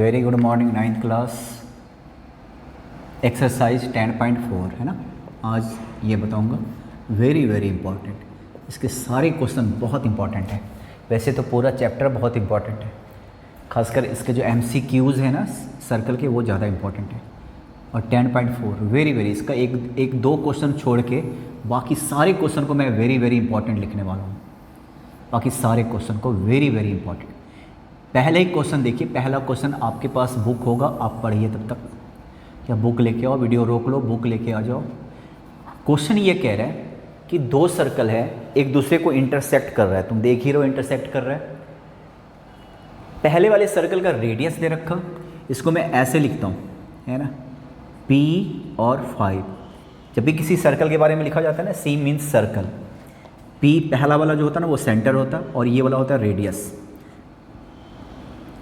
Very good morning ninth class exercise 10.4 है ना। आज ये बताऊंगा वेरी इंपॉर्टेंट। इसके सारे क्वेश्चन बहुत इंपॉर्टेंट है। वैसे तो पूरा चैप्टर बहुत इंपॉर्टेंट है, खासकर इसके जो MCQs है ना सर्कल के, वो ज़्यादा इंपॉर्टेंट है। और 10.4 वेरी इसका एक दो क्वेश्चन छोड़ के बाकी सारे क्वेश्चन को मैं वेरी इंपॉर्टेंट लिखने वाला हूँ। बाकी सारे क्वेश्चन को वेरी इंपॉर्टेंट। पहले ही क्वेश्चन देखिए, पहला क्वेश्चन आपके पास बुक होगा, आप पढ़िए तब तक, या बुक लेके आओ, वीडियो रोक लो, बुक लेके आ जाओ। क्वेश्चन ये कह रहा है कि दो सर्कल है, एक दूसरे को इंटरसेक्ट कर रहा है। तुम देख ही रहो इंटरसेक्ट कर रहा है। पहले वाले सर्कल का रेडियस दे रखा, इसको मैं ऐसे लिखता हूँ, है ना, P और 5। जब भी किसी सर्कल के बारे में लिखा जाता है ना, C मीन्स सर्कल, P पहला वाला जो होता है ना वो सेंटर होता है, और ये वाला होता है रेडियस।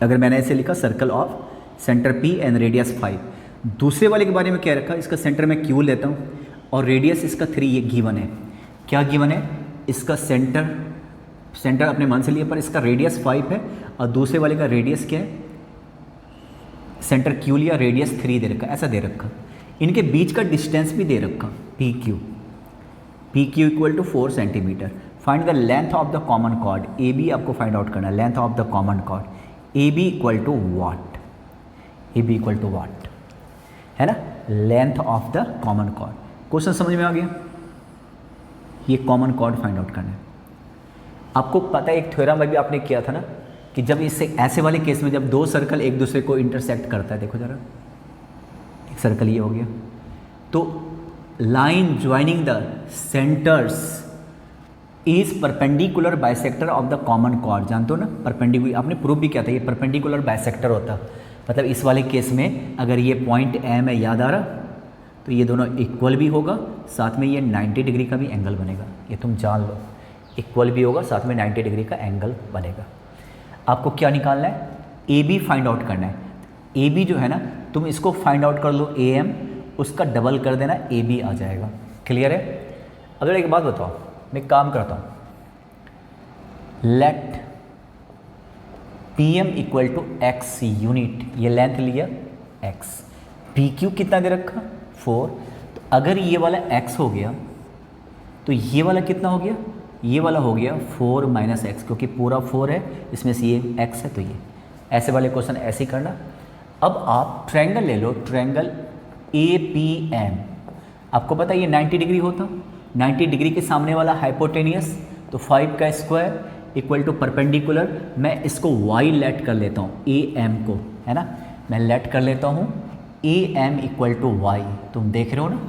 अगर मैंने ऐसे लिखा circle of centre P and radius 5। दूसरे वाले के बारे में क्या रखा, इसका सेंटर मैं Q लेता हूँ और रेडियस इसका 3, ये गिवन है। क्या गिवन है, इसका सेंटर अपने मन से लिया, पर इसका रेडियस 5 है, और दूसरे वाले का रेडियस क्या है, सेंटर Q लिया, रेडियस 3 दे रखा, ऐसा दे रखा। इनके बीच का डिस्टेंस भी दे रखा PQ equal to 4 centimetre. Find the length of the common chord, AB आपको फाइंड आउट करना है, length of the common chord. AB equal to what, AB equal to what, है ना, length of the common chord. Question समझ में आ गया। ये common chord find out करना है। आपको पता है एक थ्योरम में भी आपने किया था ना, कि जब इससे ऐसे वाले केस में जब दो सर्कल एक दूसरे को इंटरसेक्ट करता है, देखो जरा, एक सर्कल ये हो गया, तो line joining the centres is perpendicular bisector of the common cord. जानते हो ना, परपेंडिकुलर, आपने प्रूव भी किया था, ये परपेंडिकुलर बाइसेक्टर होता। मतलब इस वाले केस में अगर ये पॉइंट M है, याद आ रहा, तो ये दोनों इक्वल भी होगा, साथ में ये 90 डिग्री का भी एंगल बनेगा। ये तुम जान लो, इक्वल भी होगा, साथ में 90 डिग्री का एंगल बनेगा। आपको क्या निकालना है, AB फाइंड आउट करना है। AB जो है ना, तुम इसको फाइंड आउट कर लो, AM, उसका डबल कर देना, AB आ जाएगा। क्लियर है। अगर एक बात बताओ, मैं एक काम करता हूँ, let PM equal to x unit, ये लेंथ लिया x, PQ कितना दे रखा 4। तो अगर ये वाला x हो गया तो ये वाला कितना हो गया, ये वाला हो गया 4 माइनस एक्स, क्योंकि पूरा 4 है, इसमें से ये x है, तो ये ऐसे वाले क्वेश्चन ऐसे ही करना। अब आप ट्रायंगल ले लो, ट्रायंगल APM, आपको पता है ये 90 डिग्री होता, 90 डिग्री के सामने वाला हाइपोटेनियस, तो 5 का स्क्वायर इक्वल टू परपेंडिकुलर। मैं इसको y लेट कर लेता हूँ, AM को, है ना, मैं लेट कर लेता हूँ AM इक्वल टू y। तुम देख रहे हो ना,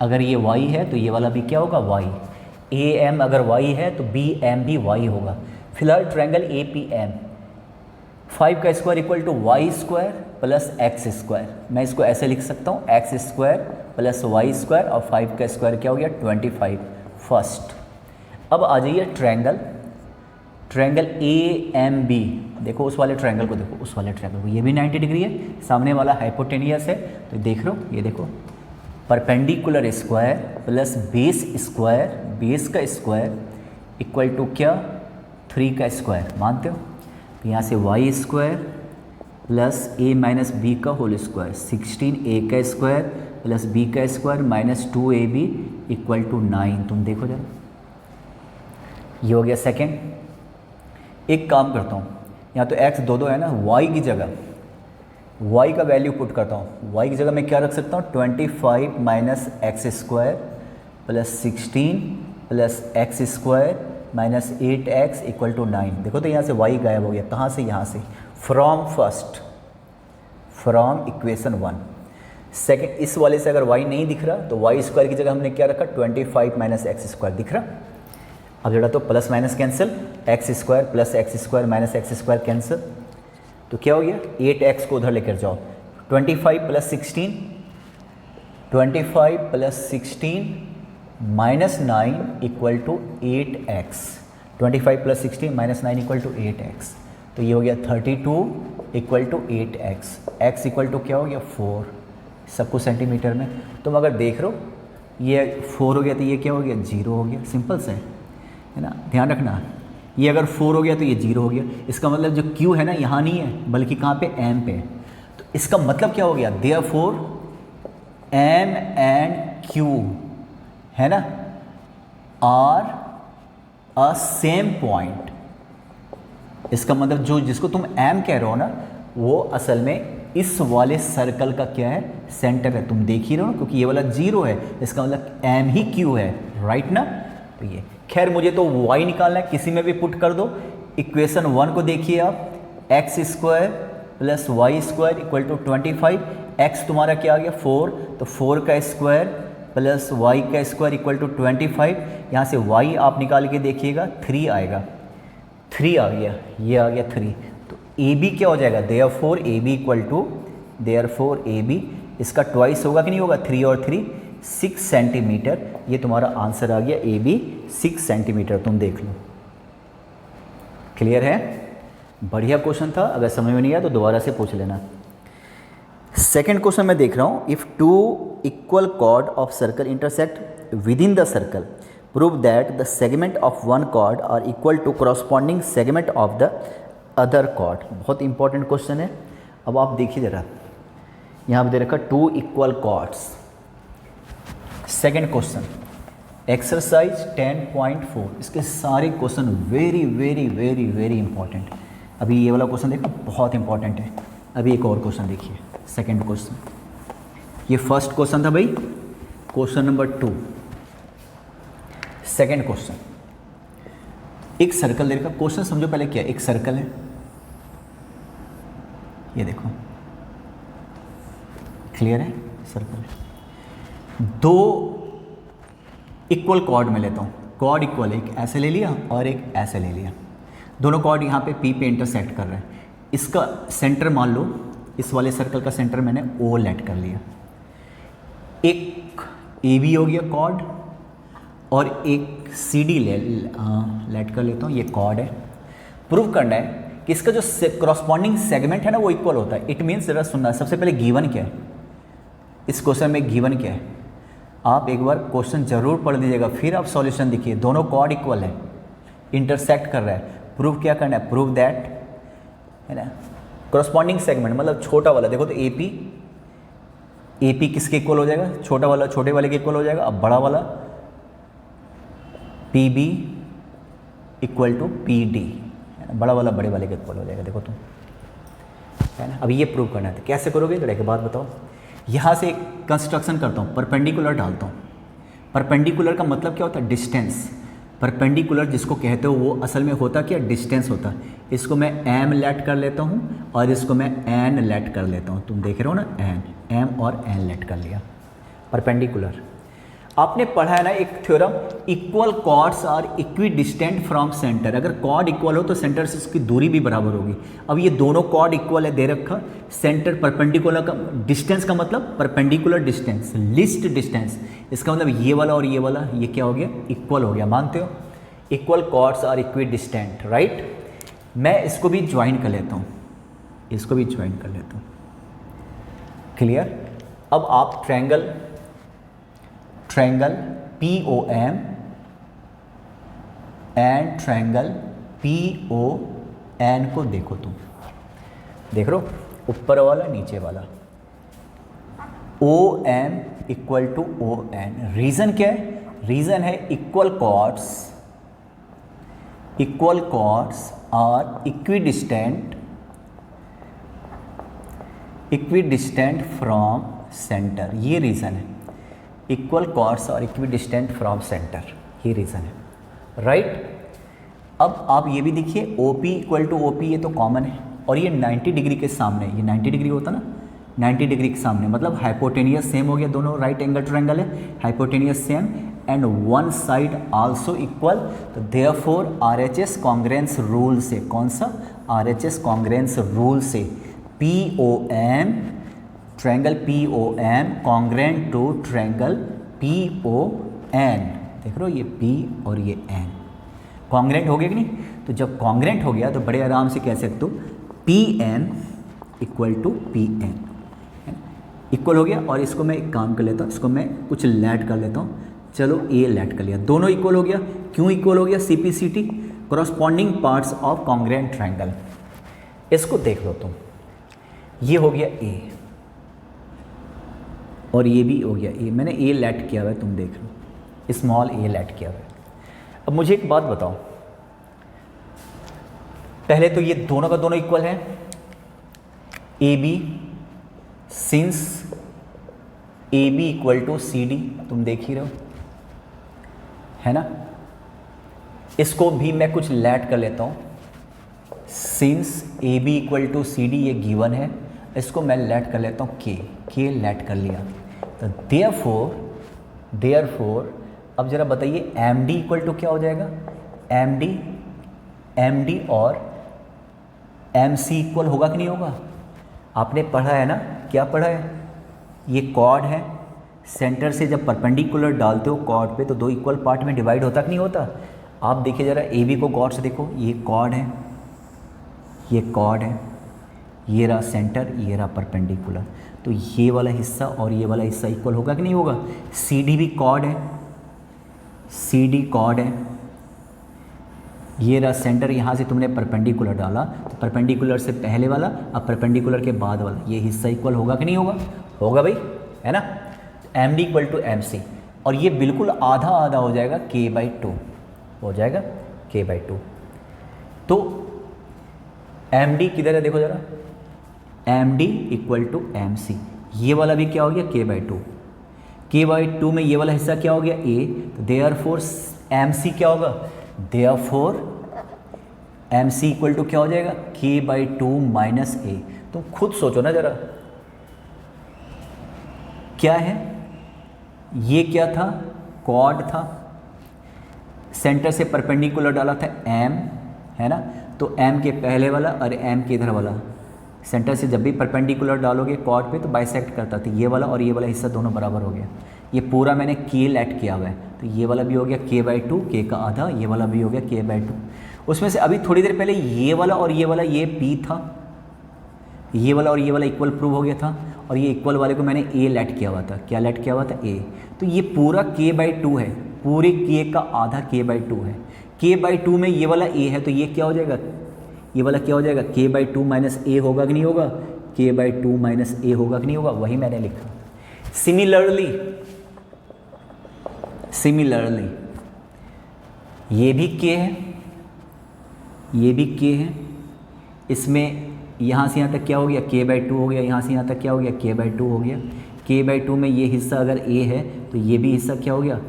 अगर ये y है तो ये वाला भी क्या होगा, y। AM अगर y है तो BM भी y होगा। फिलहाल ट्रायंगल APM, 5 का square equal to Y square plus x square. मैं इसको ऐसे लिख सकता हूँ, x square plus Y square, और 5 का स्क्वायर क्या हो गया 25 फर्स्ट। अब आ जाइए ट्रायंगल AMB, देखो उस वाले ट्रायंगल को, देखो उस वाले ट्रायंगल को, ये भी 90 डिग्री है, सामने वाला हाइपोटेनियस है, तो देख लो, ये देखो perpendicular square plus base square, base का स्क्वायर इक्वल टू क्या 3 का स्क्वायर, मानते हो। तो यहाँ से y square plus A minus b का होल स्क्वायर, 16A का स्क्वायर प्लस B का square minus 2AB equal to 9। तुम देखो जरा, ये हो गया सेकेंड। एक काम करता हूँ, यहाँ तो x दो है ना, y की जगह y का वैल्यू पुट करता हूँ। y की जगह मैं क्या रख सकता हूँ, 25 minus x square plus 16 plus x square minus 8x equal to 9। देखो तो यहाँ से y गायब हो गया, कहाँ से, यहाँ से, फ्रॉम इक्वेशन 1। सेकेंड, इस वाले से अगर y नहीं दिख रहा तो y स्क्वायर की जगह हमने क्या रखा, 25 माइनस एक्स स्क्वायर दिख रहा। अब जरा तो plus minus cancel, x square plus x square minus x square cancel, तो क्या हो गया 8x को उधर लेकर जाओ, 25 plus 16, 25 plus 16 minus 9 equal to 8x, 25 plus 16 minus 9 equal to 8x, तो ये हो गया 32 equal to 8x, x equal to क्या हो गया 4, सब कुछ सेंटीमीटर में। तुम अगर देख रहे हो ये 4 हो गया तो ये क्या हो गया 0 हो गया, सिंपल से है ना। ध्यान रखना ये अगर 4 हो गया तो ये 0 हो गया। इसका मतलब जो Q है ना यहाँ नहीं है बल्कि कहाँ पे M पे है। तो इसका मतलब क्या हो गया, देयरफॉर M एंड Q है ना आर अ सेम पॉइंट। इसका मतलब जो जिसको तुम M कह रहे हो ना वो असल में इस वाले सर्कल का क्या है, सेंटर है। तुम देख ही रहे हो क्योंकि ये वाला 0 है, इसका मतलब M ही Q है, राइट ना। तो ये खैर मुझे तो y निकालना है, किसी में भी पुट कर दो। इक्वेशन 1 को देखिए आप, x square plus Y square equal to 25। X तुम्हारा क्या आ गया 4, तो 4 का स्क्वायर प्लस वाई का स्क्वायर इक्वल टू 25। यहाँ से y आप निकाल के देखिएगा 3 आएगा, 3 आ गया, ये आ गया 3। तो ए बी क्या हो जाएगा, therefore A B equal to, therefore A b इसका ट्वाइस होगा कि नहीं होगा, 3 और 3 6 सेंटीमीटर। ये तुम्हारा आंसर आ गया ए बी 6 सेंटीमीटर। तुम देख लो, क्लियर है, बढ़िया क्वेश्चन था। अगर समझ में नहीं आया तो दोबारा से पूछ लेना। सेकंड क्वेश्चन मैं देख रहा हूँ, if 2 equal chord of circle intersect with in the circle prove that the segment of one chord are equal to corresponding segment of the other chord. बहुत इंपॉर्टेंट क्वेश्चन है। अब आप देखिए ज़रा, यहाँ पर दे रखा 2 equal chords. Second question exercise 10.4, इसके सारे क्वेश्चन very very very very important. अभी ये वाला क्वेश्चन देखो बहुत इंपॉर्टेंट है। अभी एक और क्वेश्चन देखिए, सेकंड क्वेश्चन। ये फर्स्ट क्वेश्चन था भाई, क्वेश्चन नंबर 2। सेकंड क्वेश्चन, एक सर्कल दे रखा, क्वेश्चन समझो पहले क्या, एक सर्कल है, ये देखो क्लियर है, सर्कल है। 2 इक्वल कॉर्ड में लेता हूँ, कॉर्ड इक्वल, एक ऐसे ले लिया और एक ऐसे ले लिया। दोनों कॉर्ड यहाँ पे P पे इंटरसेक्ट कर रहे हैं। इसका सेंटर मान लो, इस वाले सर्कल का सेंटर मैंने O लेट कर लिया। एक AB हो गया कॉर्ड और एक CD लेट कर लेता हूँ, ये कॉर्ड है। प्रूव करना है कि इसका जो करस्पॉन्डिंग सेगमेंट है ना वो इक्वल होता है। इट मीन्स जरा सुनना, सबसे पहले गिवन क्या है, इस क्वेश्चन में गिवन क्या है, आप एक बार क्वेश्चन जरूर पढ़ लीजिएगा फिर आप सॉल्यूशन देखिए। दोनों कॉर्ड इक्वल है, इंटरसेक्ट कर रहा है। प्रूव क्या करना है, प्रूव दैट, है ना, करस्पॉन्डिंग सेगमेंट मतलब छोटा वाला, देखो तो AP किसके इक्वल हो जाएगा, छोटा वाला छोटे वाले के इक्वल हो जाएगा। अब बड़ा वाला PB इक्वल टू PD, है ना, बड़ा वाला बड़े वाले के इक्वल हो जाएगा। देखो तुम, है ना। अभी ये प्रूव करना है, तो कैसे करोगे जरा एक बात बताओ। यहाँ से कंस्ट्रक्शन करता हूँ, परपेंडिकुलर डालता हूँ। परपेंडिकुलर का मतलब क्या होता है, डिस्टेंस। परपेंडिकुलर जिसको कहते हो वो असल में होता क्या, डिस्टेंस होता है। इसको मैं M लेट कर लेता हूँ और इसको मैं N लेट कर लेता हूँ। तुम देख रहे हो ना, M और N लेट कर लिया, परपेंडिकुलर। आपने पढ़ा है ना एक theorem, equal chords are equidistant from centre. अगर कॉर्ड इक्वल हो तो सेंटर से उसकी दूरी भी बराबर होगी। अब ये दोनों कॉर्ड इक्वल है, दे रखा, सेंटर परपेंडिकुलर का डिस्टेंस का मतलब परपेंडिकुलर डिस्टेंस, लिस्ट डिस्टेंस। इसका मतलब ये वाला और ये वाला ये क्या हो गया, इक्वल हो गया। मानते हो, equal chords are equidistant, right. मैं इसको भी ज्वाइन कर लेता हूँ, इसको भी ज्वाइन कर लेता हूँ, क्लियर। अब आप triangle POM and triangle PON को देखो। तुम देख रहे हो, ऊपर वाला नीचे वाला, OM equal to ON। Reason क्या है, रीजन है equal chords are equidistant from centre, ये रीजन है। इक्वल कॉर्ड्स और इक्विडिस्टेंट फ्रॉम सेंटर, ये रीज़न है, राइट। अब आप ये भी देखिए, OP इक्वल टू OP, ये तो कॉमन है और ये 90 डिग्री के सामने, ये 90 डिग्री होता ना, 90 डिग्री के सामने मतलब हाइपोटेनियस सेम हो गया, दोनों राइट एंगल ट्रायंगल है, hypotenuse same and one side also equal. तो देयरफॉर RHS कॉन्ग्रेंस रूल से, कौन सा, RHS कॉन्ग्रेंस रूल से POM, triangle POM congruent to triangle PON। देख रहे हो, ये P और ये N कॉन्ग्रेंट हो गया कि नहीं। तो जब कॉन्ग्रेंट हो गया तो बड़े आराम से कह सकते हो PN equal to PN, equal हो गया। और इसको मैं एक काम कर लेता हूँ, इसको मैं कुछ लेट कर लेता हूँ। चलो A लेट कर लिया, दोनों इक्वल हो गया। क्यों इक्वल हो गया, CPCT corresponding parts of congruent triangle, इसको देख लो तुम, ये हो गया A और ये भी हो गया A, मैंने A लेट किया हुआ है, तुम देख लो स्मॉल A लेट किया हुआ है। अब मुझे एक बात बताओ, पहले तो ये दोनों का दोनों इक्वल है, AB since AB equal to CD, तुम देख ही रहे हो है ना। इसको भी मैं कुछ लेट कर लेता हूँ, since AB equal to CD ये गिवन है, इसको मैं लेट कर लेता हूँ K लेट कर लिया। तो देयरफॉर अब जरा बताइए MD इक्वल टू क्या हो जाएगा, MD और MC इक्वल होगा कि नहीं होगा। आपने पढ़ा है ना, क्या पढ़ा है, ये कॉर्ड है, सेंटर से जब परपेंडिकुलर डालते हो कॉर्ड पे तो दो इक्वल पार्ट में डिवाइड होता कि नहीं होता। आप देखिए ज़रा AB को गौर से देखो, ये कॉर्ड है, ये कॉर्ड है, ये रहा सेंटर, ये रहा परपेंडिकुलर, तो ये वाला हिस्सा और ये वाला हिस्सा इक्वल होगा कि नहीं होगा। CD भी कॉर्ड है, CD कॉर्ड है, ये रहा सेंटर, यहाँ से तुमने परपेंडिकुलर डाला तो परपेंडिकुलर से पहले वाला अब परपेंडिकुलर के बाद वाला ये हिस्सा इक्वल होगा कि नहीं होगा, होगा भाई, है ना। MD इक्वल टू MC और ये बिल्कुल आधा आधा हो जाएगा, K/2 हो जाएगा, K/2। तो MD किधर है देखो ज़रा, MD इक्वल टू MC, ये वाला भी क्या हो गया, K/2, K/2 में ये वाला हिस्सा क्या हो गया A, तो देयरफॉर MC क्या होगा, देयरफॉर MC इक्वल टू क्या हो जाएगा, K/2 माइनस A। तुम खुद सोचो ना ज़रा, क्या है ये, क्या था, कॉर्ड था, सेंटर से परपेंडिकुलर डाला था M, है ना, तो M के पहले वाला और M के इधर वाला, सेंटर से जब भी परपेंडिकुलर डालोगे कॉर्ड पे तो बाइसेक्ट करता था, ये वाला और ये वाला हिस्सा दोनों बराबर हो गया। ये पूरा मैंने K लेट किया हुआ है, तो ये वाला भी हो गया K/2, K का आधा, ये वाला भी हो गया K/2। उसमें से अभी थोड़ी देर पहले ये वाला और ये वाला ये P था, ये वाला और ये वाला इक्वल प्रूव हो गया था, और ये इक्वल वाले को मैंने A लेट किया हुआ था, क्या लेट किया हुआ था, A। तो ये पूरा K/2 है, पूरे K का आधा K/2 है, K/2 में ये वाला A है, तो ये क्या हो जाएगा, ये वाला क्या हो जाएगा, K/2 माइनस A होगा कि नहीं होगा, K/2 माइनस A होगा कि नहीं होगा, वही मैंने लिखा। सिमिलरली ये भी K है, ये भी K है, इसमें यहाँ से यहाँ तक क्या हो गया, K/2 हो गया, यहाँ से यहाँ तक क्या हो गया, K/2 हो गया। K/2 में ये हिस्सा अगर A है तो ये भी हिस्सा क्या हो गया,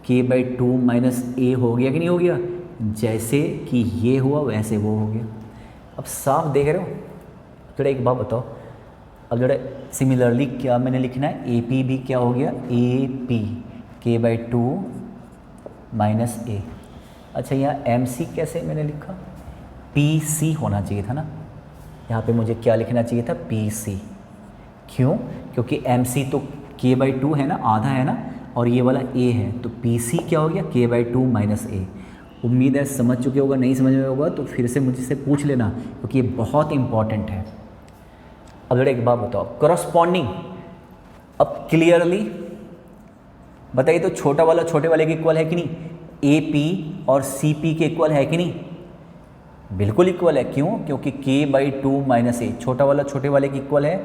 K/2 माइनस A हो गया कि नहीं हो गया, जैसे कि ये हुआ वैसे वो हो गया। अब साफ देख रहे हो। जरा एक बात बताओ, अब जरा सिमिलरली क्या मैंने लिखना है, AP भी क्या हो गया, AP K/2 माइनस A। अच्छा यहाँ MC कैसे मैंने लिखा, PC होना चाहिए था ना, यहाँ पे मुझे क्या लिखना चाहिए था, PC। क्यों, क्योंकि MC तो K/2 है ना, आधा है ना, और ये वाला A है, तो PC क्या हो गया, K/2 माइनस A। उम्मीद है समझ चुके होगा, नहीं समझ में होगा तो फिर से मुझसे पूछ लेना, क्योंकि ये बहुत इंपॉर्टेंट है। अब जरा एक बात बताओ, करस्पॉन्डिंग, अब क्लियरली बताइए तो छोटा वाला छोटे वाले के इक्वल है कि नहीं, AP और CP के इक्वल है कि नहीं, बिल्कुल इक्वल है। क्यों, क्योंकि K/2 माइनस A छोटा वाला छोटे वाले के इक्वल है,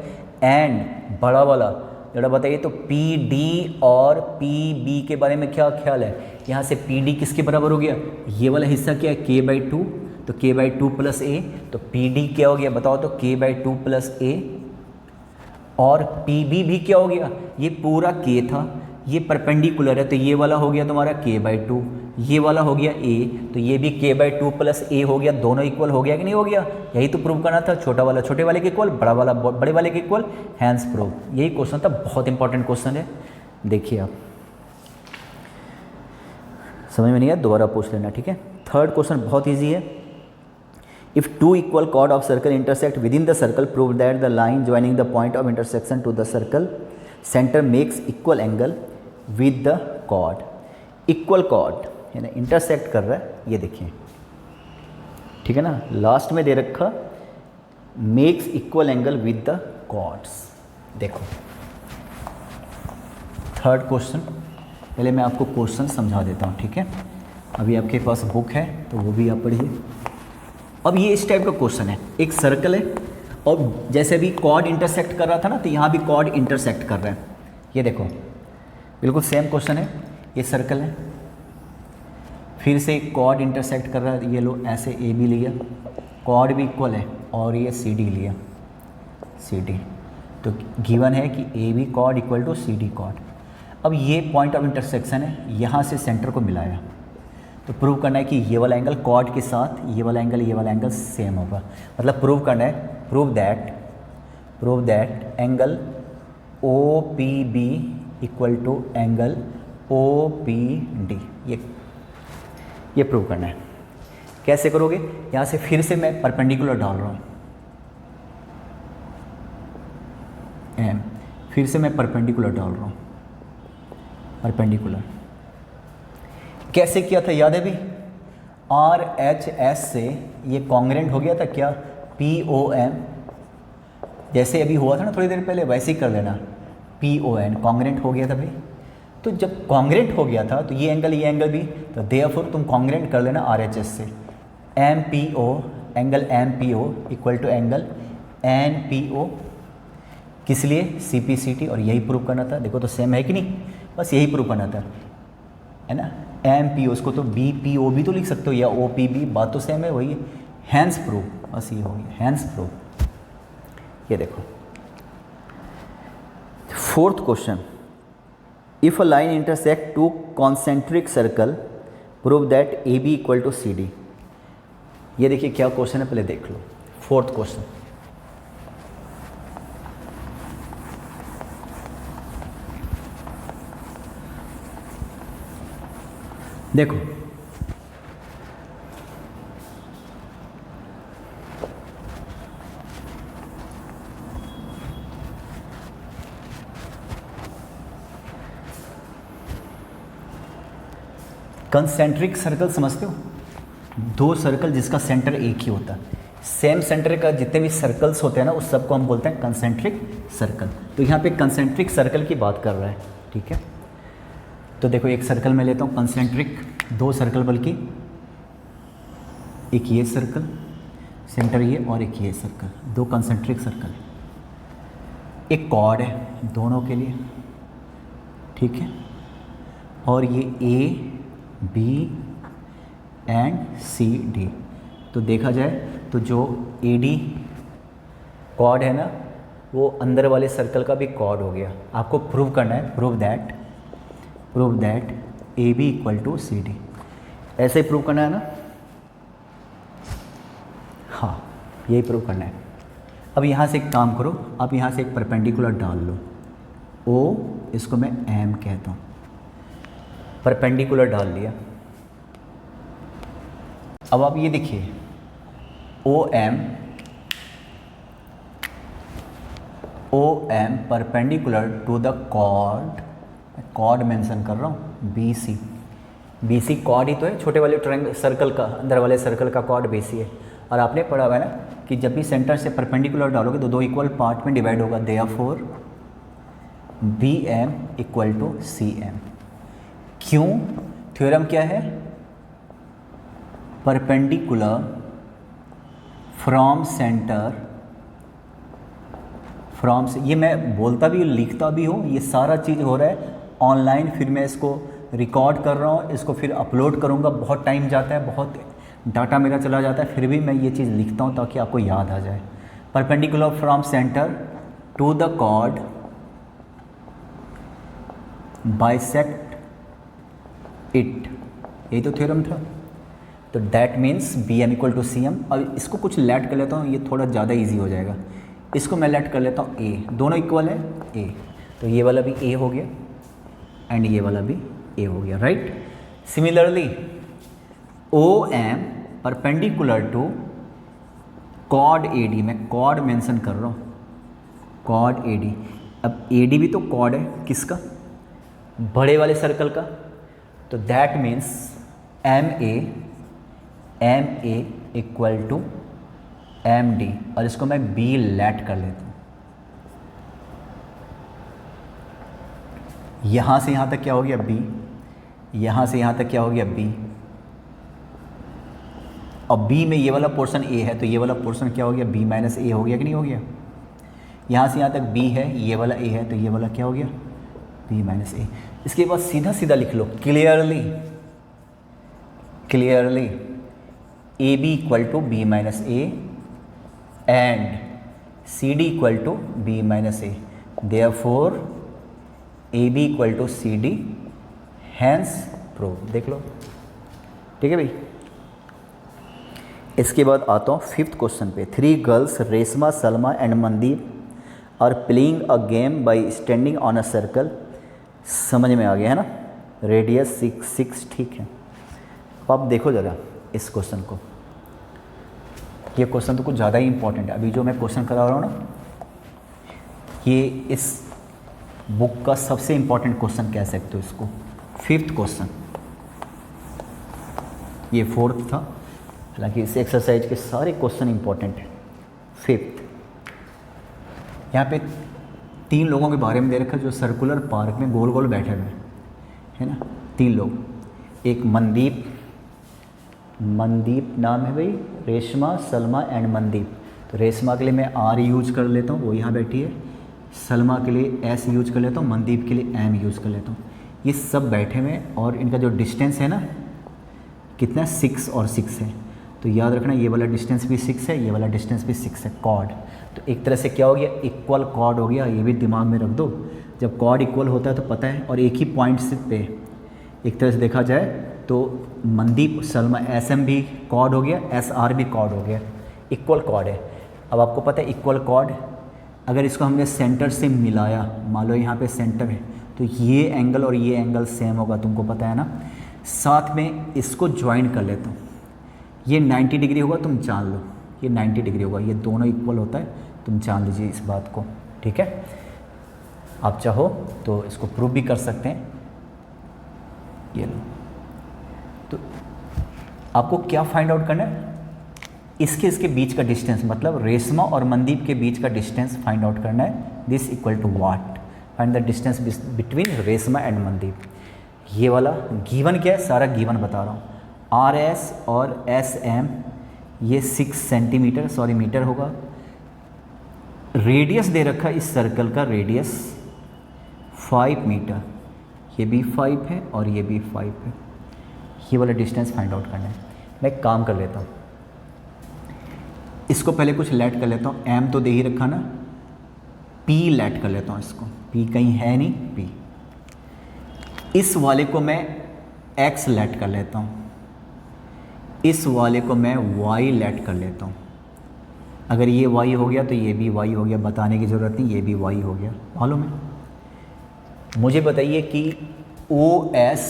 एंड बड़ा वाला जरा बताइए तो PD और PB के बारे में क्या ख्याल है, यहाँ से PD किसके बराबर हो गया, ये वाला हिस्सा क्या है, K/2, तो K/2 प्लस A, तो PD क्या हो गया बताओ तो K/2 प्लस A, और PB भी क्या हो गया, ये पूरा K था, ये परपेंडिकुलर है तो ये वाला हो गया तुम्हारा K/2, ये वाला हो गया A, तो ये भी K/2 प्लस A हो गया, दोनों इक्वल हो गया कि नहीं हो गया। यही तो प्रूव करना था, छोटा वाला छोटे वाले के इक्वल, बड़ा वाला बड़े वाले के इक्वल, हैंस प्रूव। यही क्वेश्चन था, बहुत इंपॉर्टेंट क्वेश्चन है। देखिए आप समझ में नहीं आया दोबारा पूछ लेना, ठीक है। थर्ड क्वेश्चन बहुत ईजी है। If two equal chord of circle intersect with in the circle, prove that the line joining the point of intersection to the circle centre makes equal angle with the chord. Equal chord यानी intersect कर रहा है, ये देखिए, ठीक है ना, last में दे रखा makes equal angle with the chords. देखो थर्ड क्वेश्चन, पहले मैं आपको क्वेश्चन समझा देता हूँ, ठीक है। अभी आपके पास बुक है तो वो भी आप पढ़िए। अब ये इस टाइप का क्वेश्चन है, एक सर्कल है और जैसे अभी कॉर्ड इंटरसेक्ट कर रहा था ना, तो यहाँ भी कॉर्ड इंटरसेक्ट कर रहा है। ये देखो बिल्कुल सेम क्वेश्चन है, ये सर्कल है, फिर से कॉर्ड इंटरसेक्ट कर रहा है, ये लो ऐसे ए बी लिया, कॉर्ड भी इक्वल है और ये सी डी लिया, सी डी। तो गिवन है कि A B chord equal to C D chord. अब ये पॉइंट ऑफ इंटरसेक्शन है, यहाँ से सेंटर को मिलाया, तो प्रूव करना है कि ये वाला एंगल कॉर्ड के साथ ये वाला एंगल सेम होगा। मतलब प्रूव करना है, prove that angle O P B equal to angle O P D. ये प्रूव करना है। कैसे करोगे? यहाँ से फिर से मैं परपेंडिकुलर डाल रहा हूँ, एम, फिर से मैं परपेंडिकुलर डाल रहा हूँ, परपेंडिकुलर। कैसे किया था याद है भी? आर एच एस से ये कॉन्ग्रेंट हो गया था क्या, पी ओ एम, जैसे अभी हुआ था ना थोड़ी देर पहले, वैसे ही कर लेना, पी ओ एन कॉन्ग्रेंट हो गया था भाई। तो जब कॉन्ग्रेंट हो गया था तो ये एंगल भी, तो देयरफॉर तुम कॉन्ग्रेंट कर लेना आर एच एस से, M P O, angle M P O equal to angle N P O. किस लिए? सी पी सी टी, और यही प्रूव करना था। देखो तो सेम है कि नहीं, बस यही प्रूव करना था, है ना। एम पी ओ, उसको तो बी पी ओ भी तो लिख सकते हो, या ओ पी बी, बात तो सेम है, वही हैंस प्रूव, बस ये हो गया हैंस प्रूव। ये देखो fourth question, if a line intersect two concentric circle prove that A B equal to C D. ये देखिए क्या क्वेश्चन है, पहले देख लो फोर्थ क्वेश्चन। देखो कंसेंट्रिक सर्कल समझते हो? दो सर्कल जिसका सेंटर एक ही होता है, सेम सेंटर का जितने भी सर्कल्स होते हैं ना, उस सबको हम बोलते हैं कंसेंट्रिक सर्कल। तो यहाँ पे कंसेंट्रिक सर्कल की बात कर रहा है, ठीक है। तो देखो एक सर्कल में लेता हूँ कंसेंट्रिक, दो सर्कल बल्कि, एक ये सर्कल सेंटर ये और एक ये सर्कल, दो कंसेंट्रिक सर्कल। एक कॉर्ड है दोनों के लिए, ठीक है, और ये A B and C D. तो देखा जाए तो जो ए डी कॉर्ड है ना, वो अंदर वाले सर्कल का भी कॉर्ड हो गया। आपको प्रूव करना है, prove that A B equal to C D. ऐसे ही प्रूव करना है ना, हाँ यही प्रूव करना है। अब यहाँ से एक काम करो, आप यहाँ से एक परपेंडिकुलर डाल लो, ओ इसको मैं एम कहता हूँ, परपेंडिकुलर डाल लिया। अब आप ये देखिए O M perpendicular to the chord mention कर रहा हूँ, बी सी कॉर्ड ही तो है, छोटे वाले ट्रायंगल सर्कल का, अंदर वाले सर्कल का कॉर्ड बी सी है। और आपने पढ़ा हुआ है ना कि जब भी सेंटर से परपेंडिकुलर डालोगे तो दो इक्वल पार्ट में डिवाइड होगा, therefore B M equal to C M. क्यों? थ्योरम क्या है? परपेंडिकुलर फ्रॉम सेंटर, फ्रॉम से, ये मैं बोलता भी लिखता भी हूँ, ये सारा चीज़ हो रहा है ऑनलाइन। फिर मैं इसको रिकॉर्ड कर रहा हूँ, इसको फिर अपलोड करूँगा, बहुत टाइम जाता है, बहुत डाटा मेरा चला जाता है, फिर भी मैं ये चीज़ लिखता हूँ ताकि आपको याद आ जाए। Perpendicular from centre to the chord bisect it, यही तो थ्योरम था। तो that means B M equal to C M. अब इसको कुछ लेट कर लेता हूँ, ये थोड़ा ज़्यादा इजी हो जाएगा। इसको मैं लेट कर लेता हूँ ए, दोनों इक्वल है ए, तो ये वाला भी ए हो गया एंड ये वाला भी ए हो गया, right. Similarly O M perpendicular to chord A D, मैं कॉर्ड मेंशन कर रहा हूँ, कॉर्ड ए डी। अब ए डी भी तो कॉर्ड है, किसका? बड़े वाले सर्कल का। तो that means M A equal to M D, और इसको मैं बी लेट कर लेता हूँ। यहाँ से यहाँ तक क्या हो गया बी, यहाँ से यहाँ तक क्या हो गया बी, अब b में ये वाला पोर्शन a है तो ये वाला पोर्शन क्या हो गया, b माइनस ए हो गया कि नहीं हो गया। यहाँ से यहाँ तक b है, ये वाला a है तो ये वाला क्या हो गया, b माइनस ए। इसके बाद सीधा सीधा लिख लो clearly A B equal to B minus A and C D equal to B minus A, therefore A B equal to C D, hence prove. देख लो, ठीक है भाई। इसके बाद आता हूँ 5th क्वेश्चन पे। 3 girls Reshma, Salma and Mandeep are playing a game by standing on a circle. समझ में आ गया है ना, रेडियस 6, ठीक है। अब आप देखो ज़रा इस क्वेश्चन को, ये क्वेश्चन तो कुछ ज़्यादा ही इंपॉर्टेंट है। अभी जो मैं क्वेश्चन करा रहा हूँ ना, ये इस बुक का सबसे इंपॉर्टेंट क्वेश्चन कह सकते हो इसको। 5th क्वेश्चन, ये 4th था, हालांकि इस एक्सरसाइज के सारे क्वेश्चन इंपॉर्टेंट हैं। 5th, यहाँ पे 3 लोगों के बारे में दे रखा है जो सर्कुलर पार्क में गोल गोल बैठे हुए है ना। 3 लोग, एक मनदीप नाम है भाई, रेशमा, सलमा एंड मनदीप। तो रेशमा के लिए मैं आर यूज कर लेता हूँ, वो यहाँ बैठी है। सलमा के लिए एस यूज कर लेता हूँ, मनदीप के लिए एम यूज कर लेता हूँ। ये सब बैठे हुए और इनका जो डिस्टेंस है ना कितना, 6 और 6 है। तो याद रखना ये वाला डिस्टेंस भी 6 है, ये वाला डिस्टेंस भी 6 है। कॉर्ड, तो एक तरह से क्या हो गया, इक्वल कॉर्ड हो गया। ये भी दिमाग में रख दो, जब कॉर्ड इक्वल होता है तो पता है, और एक ही पॉइंट से पे एक तरह से देखा जाए तो मनदीप सलमा एस एम भी कॉर्ड हो गया, एस आर भी कॉर्ड हो गया, इक्वल कॉर्ड है। अब आपको पता है इक्वल कॉर्ड, अगर इसको हमने सेंटर से मिलाया, मान लो यहाँ पे सेंटर है, तो ये एंगल और ये एंगल सेम होगा, तुमको पता है ना। साथ में इसको ज्वाइन कर लेता हूँ, ये 90 डिग्री होगा, तुम जान लो ये 90 डिग्री होगा, ये दोनों इक्वल होता है, तुम जान लीजिए इस बात को, ठीक है। आप चाहो तो इसको प्रूव भी कर सकते हैं। ये लो, तो आपको क्या फाइंड आउट करना है, इसके बीच का डिस्टेंस, मतलब रेशमा और मनदीप के बीच का डिस्टेंस फाइंड आउट करना है। This equal to what, find the distance between Reshma and Mandeep. ये वाला गिवन क्या है, सारा गिवन बता रहा हूँ। आर एस और एस एम ये 6 सेंटीमीटर, सॉरी मीटर होगा। रेडियस दे रखा है इस सर्कल का, रेडियस 5 मीटर, ये भी 5 है और ये भी 5 है। ये वाला डिस्टेंस फाइंड आउट करना है। मैं एक काम कर लेता हूँ, इसको पहले कुछ लेट कर लेता हूँ। एम तो दे ही रखा ना, पी लेट कर लेता हूँ इसको, पी कहीं है नहीं, पी। इस वाले को मैं एक्स लेट कर लेता हूँ, इस वाले को मैं वाई लेट कर लेता हूँ। अगर ये वाई हो गया तो ये भी वाई हो गया, बताने की ज़रूरत नहीं, ये भी वाई हो गया, मालूम है। मुझे बताइए कि ओ एस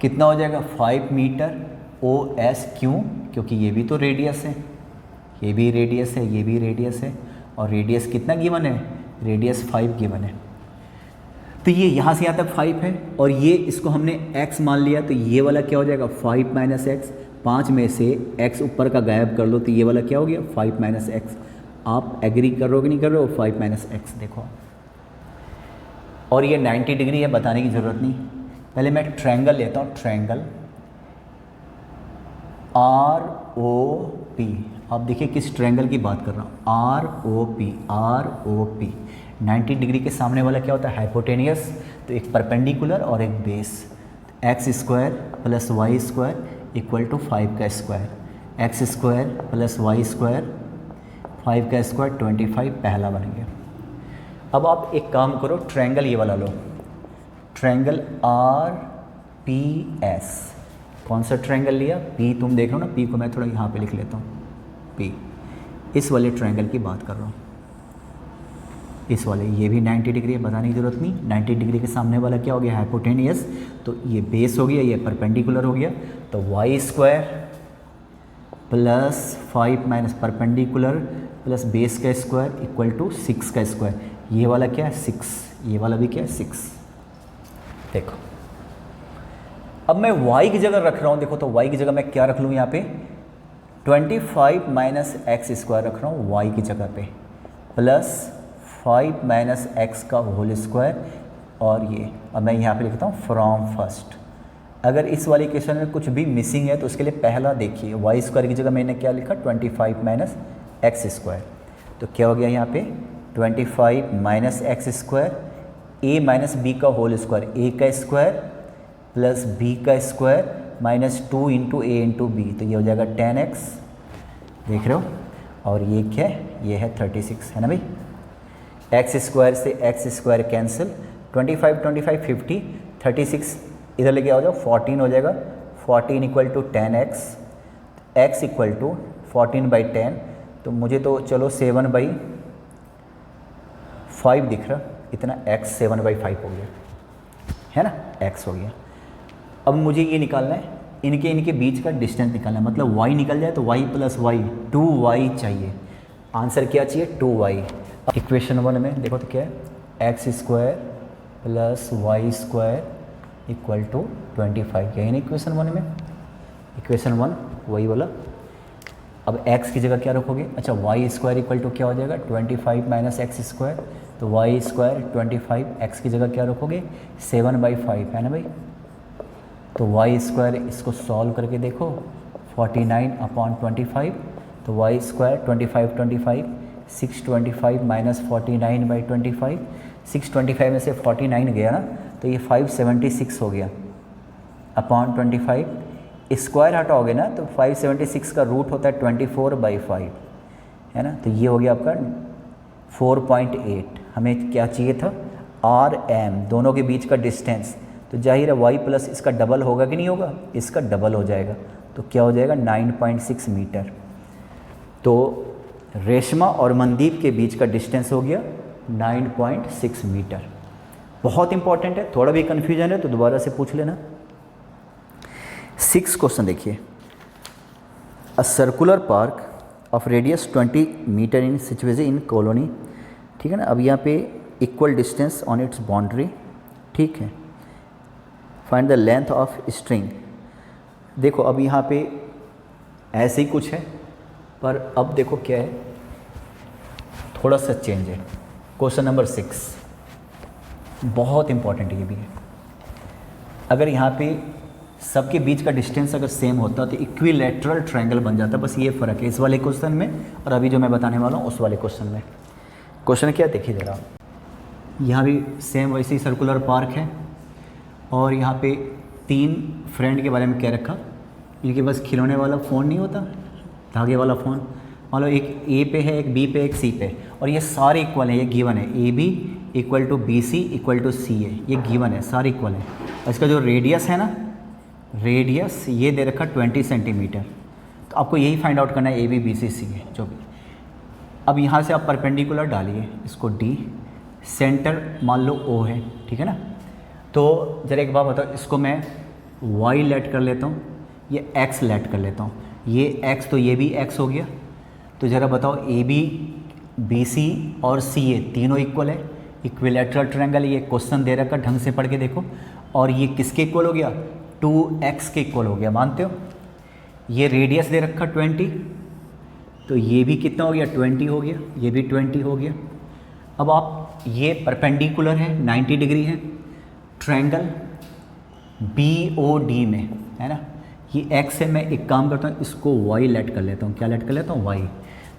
कितना हो जाएगा, 5 मीटर। ओ एस क्यों, क्योंकि ये भी तो रेडियस है, ये भी रेडियस है, ये भी रेडियस है, और रेडियस कितना गिवन है, रेडियस 5 गिवन है। तो ये यहाँ से यहाँ तक 5 है, और ये इसको हमने x मान लिया, तो ये वाला क्या हो जाएगा, 5 माइनस एक्स। 5 में से x ऊपर का गायब कर लो, तो ये वाला क्या हो गया, 5 माइनस एक्स। आप एग्री कर रहे हो कि नहीं कर रहे हो, 5 माइनस एक्स देखो। और ये 90 डिग्री है, बताने की ज़रूरत नहीं। पहले मैं ट्रायंगल लेता हूँ, ट्रायंगल आर ओ पी। आप देखिए किस ट्रायंगल की बात कर रहा हूँ, R O P, R O P. 90 degree के सामने वाला क्या होता है, हाइपोटेनियस, तो एक परपेंडिकुलर और एक base. X square plus Y square equal to 5 का square, X square plus Y square 5 का स्क्वायर 25, पहला बन गया। अब आप एक काम करो, ट्रायंगल ये वाला लो, ट्रायंगल आर पी एस। कौन सा ट्रायंगल लिया, पी, तुम देख रहे हो ना, पी को मैं थोड़ा यहाँ पे लिख लेता हूँ, पी। इस वाले ट्रायंगल की बात कर रहा हूँ, इस वाले, ये भी 90 डिग्री है, बताने की ज़रूरत नहीं। 90 डिग्री के सामने वाला क्या हो गया, हाइपोटेनियस, तो ये बेस हो गया, ये परपेंडिकुलर हो गया। तो Y square plus 5 minus perpendicular plus base का स्क्वायर इक्वल टू 6 का स्क्वायर। ये वाला क्या है, 6, ये वाला भी क्या है, 6। देखो अब मैं y की जगह रख रहा हूँ, देखो तो y की जगह मैं क्या रख लूँ, यहाँ पे 25 माइनस एक्स स्क्वायर रख रहा हूँ y की जगह पे, प्लस 5 माइनस एक्स का होल स्क्वायर। और ये अब मैं यहाँ पे लिखता हूँ फ्रॉम फर्स्ट, अगर इस वाली इक्वेशन में कुछ भी मिसिंग है तो उसके लिए पहला देखिए, वाई स्क्वायर की जगह मैंने क्या लिखा 25 माइनस एक्स स्क्वायर। तो क्या हो गया यहाँ पे 25 माइनस एक्स स्क्वायर, ए माइनस बी का होल स्क्वायर, ए का स्क्वायर प्लस बी का स्क्वायर माइनस 2 इंटू ए इंटू बी, तो ये हो जाएगा 10x, देख रहे हो। और ये क्या है, ये है 36, है ना भाई। एक्स स्क्वायर से एक्स स्क्वायर कैंसिल, 25 25 50, 36 इधर लेके आओ जाओ, 14 हो जाएगा। 14 equal to 10x, x equal to 14/10, तो मुझे तो चलो 7/5 दिख रहा, इतना x 7/5 हो गया, है ना, x हो गया। अब मुझे ये निकालना है, इनके बीच का डिस्टेंस निकालना है, मतलब y निकल जाए तो y प्लस वाई 2y चाहिए। आंसर क्या चाहिए 2y। इक्वेशन 1 में देखो तो क्या है, X square plus Y square equal to 25, यही ना इक्वेशन 1 में। इक्वेशन 1 वही बोला। अब x की जगह क्या रखोगे, अच्छा वाई स्क्वायर इक्वल टू क्या हो जाएगा 25 माइनस एक्स स्क्वायर, तो वाई स्क्वायर 25, x की जगह क्या रखोगे 7/5, है ना भाई। तो वाई स्क्वायर इसको सॉल्व करके देखो 49/25, तो वाई स्क्वायर 25 625 माइनस 49/25, 625 में से 49 गया ना, तो ये 576 हो गया अपॉन 25। स्क्वायर हटाओगे ना तो 576 का रूट होता है 24/5, है ना, तो ये हो गया आपका 4.8। हमें क्या चाहिए था RM, दोनों के बीच का डिस्टेंस, तो जाहिर है y प्लस इसका डबल होगा कि नहीं होगा, इसका डबल हो जाएगा, तो क्या हो जाएगा 9.6 मीटर। तो रेशमा और मनदीप के बीच का डिस्टेंस हो गया 9.6 मीटर। बहुत इंपॉर्टेंट है, थोड़ा भी कन्फ्यूजन है तो दोबारा से पूछ लेना। 6 क्वेश्चन देखिए, a circular park of radius 20 metre in situation in colony, ठीक है ना। अब यहाँ पे equal distance on its boundary, ठीक है। Find the length of string. देखो अब यहाँ पे ऐसे ही कुछ है, पर अब देखो क्या है, थोड़ा सा चेंज है। क्वेश्चन नंबर 6 बहुत इंपॉर्टेंट ये भी है। अगर यहाँ पे सबके बीच का डिस्टेंस अगर सेम होता तो इक्विलैटरल ट्रायंगल बन जाता, बस ये फ़र्क है इस वाले क्वेश्चन में और अभी जो मैं बताने वाला हूँ उस वाले क्वेश्चन में। क्वेश्चन क्या देखिए ज़रा, यहाँ भी सेम वैसे ही सर्कुलर पार्क है और यहाँ पे 3 फ्रेंड के बारे में क्या रखा, इनके पास खिलौने वाला फ़ोन नहीं होता, धागे वाला फ़ोन, मान लो एक ए पे है, एक बी पे, एक सी पे, और ये सारे इक्वल है, ये गिवन है, A B equal to B C equal to C है, ये गिवन है, सारे इक्वल है। और इसका जो रेडियस है ना, रेडियस ये दे रखा 20 सेंटीमीटर, तो आपको यही फाइंड आउट करना है ए बी बी सी सी है जो भी। अब यहाँ से आप परपेंडिकुलर डालिए इसको डी, सेंटर मान लो ओ है, ठीक है ना। तो जरा एक बात बताओ, इसको मैं y लेट कर लेता हूँ, ये x लेट कर लेता हूँ, ये x तो ये भी x हो गया। तो ज़रा बताओ ए बी बी सी और सी ए तीनों इक्वल है, इक्विलैटरल ट्रायंगल, ये क्वेश्चन दे रखा, ढंग से पढ़ के देखो। और ये किसके इक्वल हो गया 2x के इक्वल हो गया, मानते हो। ये रेडियस दे रखा 20, तो ये भी कितना हो गया 20 हो गया, ये भी 20 हो गया। अब आप ये परपेंडिकुलर है 90 डिग्री है ट्रायंगल BOD में, है ना। ये x है, मैं एक काम करता हूँ इसको y लेट कर लेता हूँ, क्या लेट कर लेता हूँ y।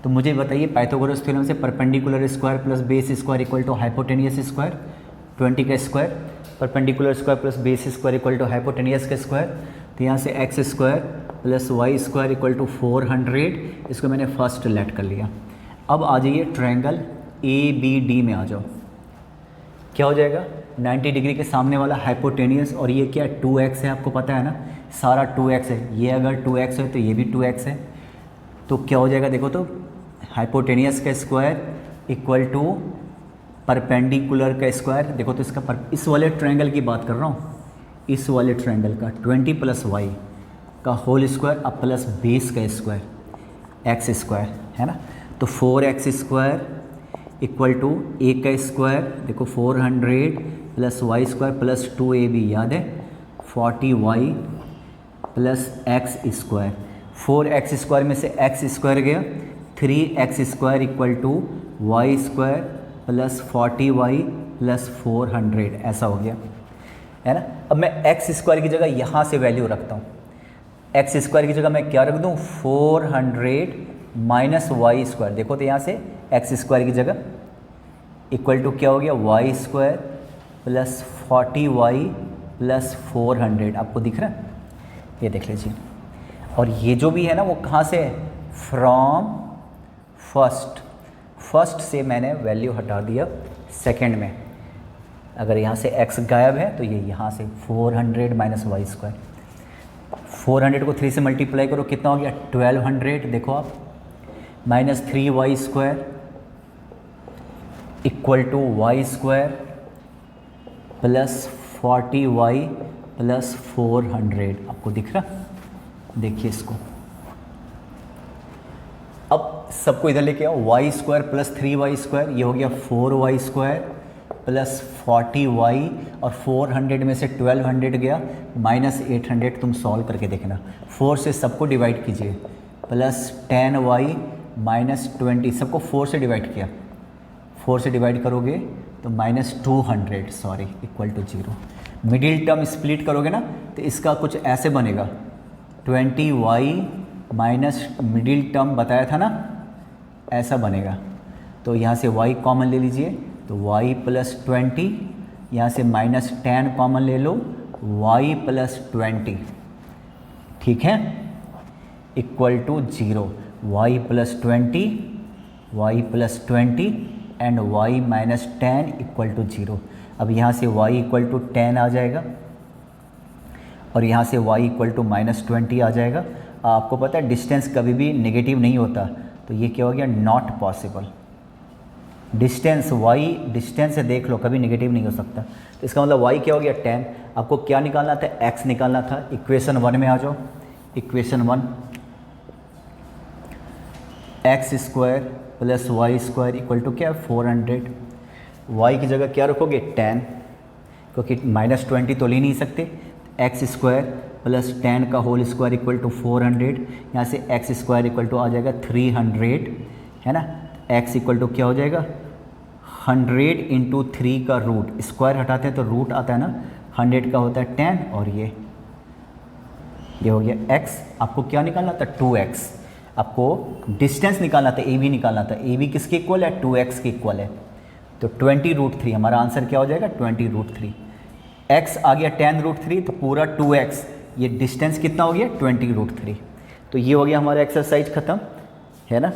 तो मुझे बताइए पाइथागोरस थ्योरम से perpendicular square plus base square equal to hypotenuse square, 20 का square, perpendicular square plus base square equal to hypotenuse का स्क्वायर। तो यहाँ से X square plus Y square equal to 400, इसको मैंने फर्स्ट लेट कर लिया। अब आ जाइए ट्रायंगल ABD में आ जाओ, क्या हो जाएगा 90 डिग्री के सामने वाला हाइपोटेनियस, और ये क्या 2x है, आपको पता है ना, सारा 2x है, ये अगर 2x है तो ये भी 2x है। तो क्या हो जाएगा देखो, तो हाइपोटेनियस का स्क्वायर इक्वल टू परपेंडिकुलर का स्क्वायर। देखो तो इसका इस वाले ट्रायंगल की बात कर रहा हूँ, इस वाले ट्रायंगल का 20 प्लस वाई का होल स्क्वायर अब प्लस बेस का स्क्वायर एक्स स्क्वायर, है ना। तो 4x स्क्वायर इक्वल टू ए का स्क्वायर, देखो 400 plus Y square plus 2ab, याद है 40y plus x square. 4x square में से x स्क्वायर गया, 3x square equal to Y square plus 40y plus 400, ऐसा हो गया। है ना। अब मैं एक्स स्क्वायर की जगह यहाँ से वैल्यू रखता हूँ, एक्स स्क्वायर की जगह मैं क्या रख दूँ 400 माइनस वाई स्क्वायर। देखो तो यहाँ से एक्स स्क्वायर की जगह इक्वल टू क्या हो गया Y square plus 40y plus 400। आपको दिख रहा है, ये देख लीजिए। और ये जो भी है ना वो कहाँ से है, फ्रॉम फर्स्ट से मैंने वैल्यू हटा दिया सेकंड में। अगर यहाँ से x गायब है तो ये यहाँ से 400 माइनस वाई स्क्वायर। 400 को 3 से मल्टीप्लाई करो, कितना हो गया 1200। देखो आप minus 3y square equal to Y square plus 40y plus 400। आपको दिख रहा, देखिए इसको। अब सबको इधर लेके आओ, Y square plus 3y square, ये हो गया 4y स्क्वायर प्लस 40y और 400 में से 1200 गया माइनस 800। तुम सॉल्व करके देखना, 4 से सबको डिवाइड कीजिए प्लस 10y माइनस 20, सबको 4 से डिवाइड किया, 4 से डिवाइड करोगे तो minus 200 sorry equal to 0। Middle term split करोगे ना तो इसका कुछ ऐसे बनेगा 20y माइनस मिडिल टर्म बताया था ना, ऐसा बनेगा। तो यहाँ से y कॉमन ले लीजिए तो y प्लस 20, यहाँ से माइनस 10 कॉमन ले लो y प्लस 20, ठीक है, equal to 0। y plus 20 and y minus 10 equal to 0। अब यहाँ से y इक्वल टू 10 आ जाएगा और यहाँ से y इक्वल टू माइनस 20 आ जाएगा। आपको पता है डिस्टेंस कभी भी नेगेटिव नहीं होता, तो ये क्या हो गया not possible. Distance y distance से देख लो कभी नेगेटिव नहीं हो सकता, तो इसका मतलब y क्या हो गया 10। आपको क्या निकालना था, x निकालना था। इक्वेशन 1 में आ जाओ, equation 1 X square plus Y square equal to क्या है 400। y की जगह क्या रखोगे 10, क्योंकि माइनस 20 तो ले नहीं सकते। एक्स स्क्वायर प्लस 10 का होल स्क्वायर इक्वल टू 400, यहाँ से एक्स स्क्वायर इक्वल टू आ जाएगा 300, है ना। x इक्वल टू क्या हो जाएगा 100 इंटू 3 का रूट, स्क्वायर हटाते हैं तो रूट आता है ना, 100 का होता है 10 और ये हो गया x। आपको क्या निकालना था 2x, आपको डिस्टेंस निकालना था, ab निकालना था। ab किसके इक्वल है 2x के इक्वल है, तो 20√3 हमारा आंसर क्या हो जाएगा 20√3। x आ गया 10√3 तो पूरा 2x, ये डिस्टेंस कितना हो गया 20√3। तो ये हो गया हमारा एक्सरसाइज ख़त्म, है ना।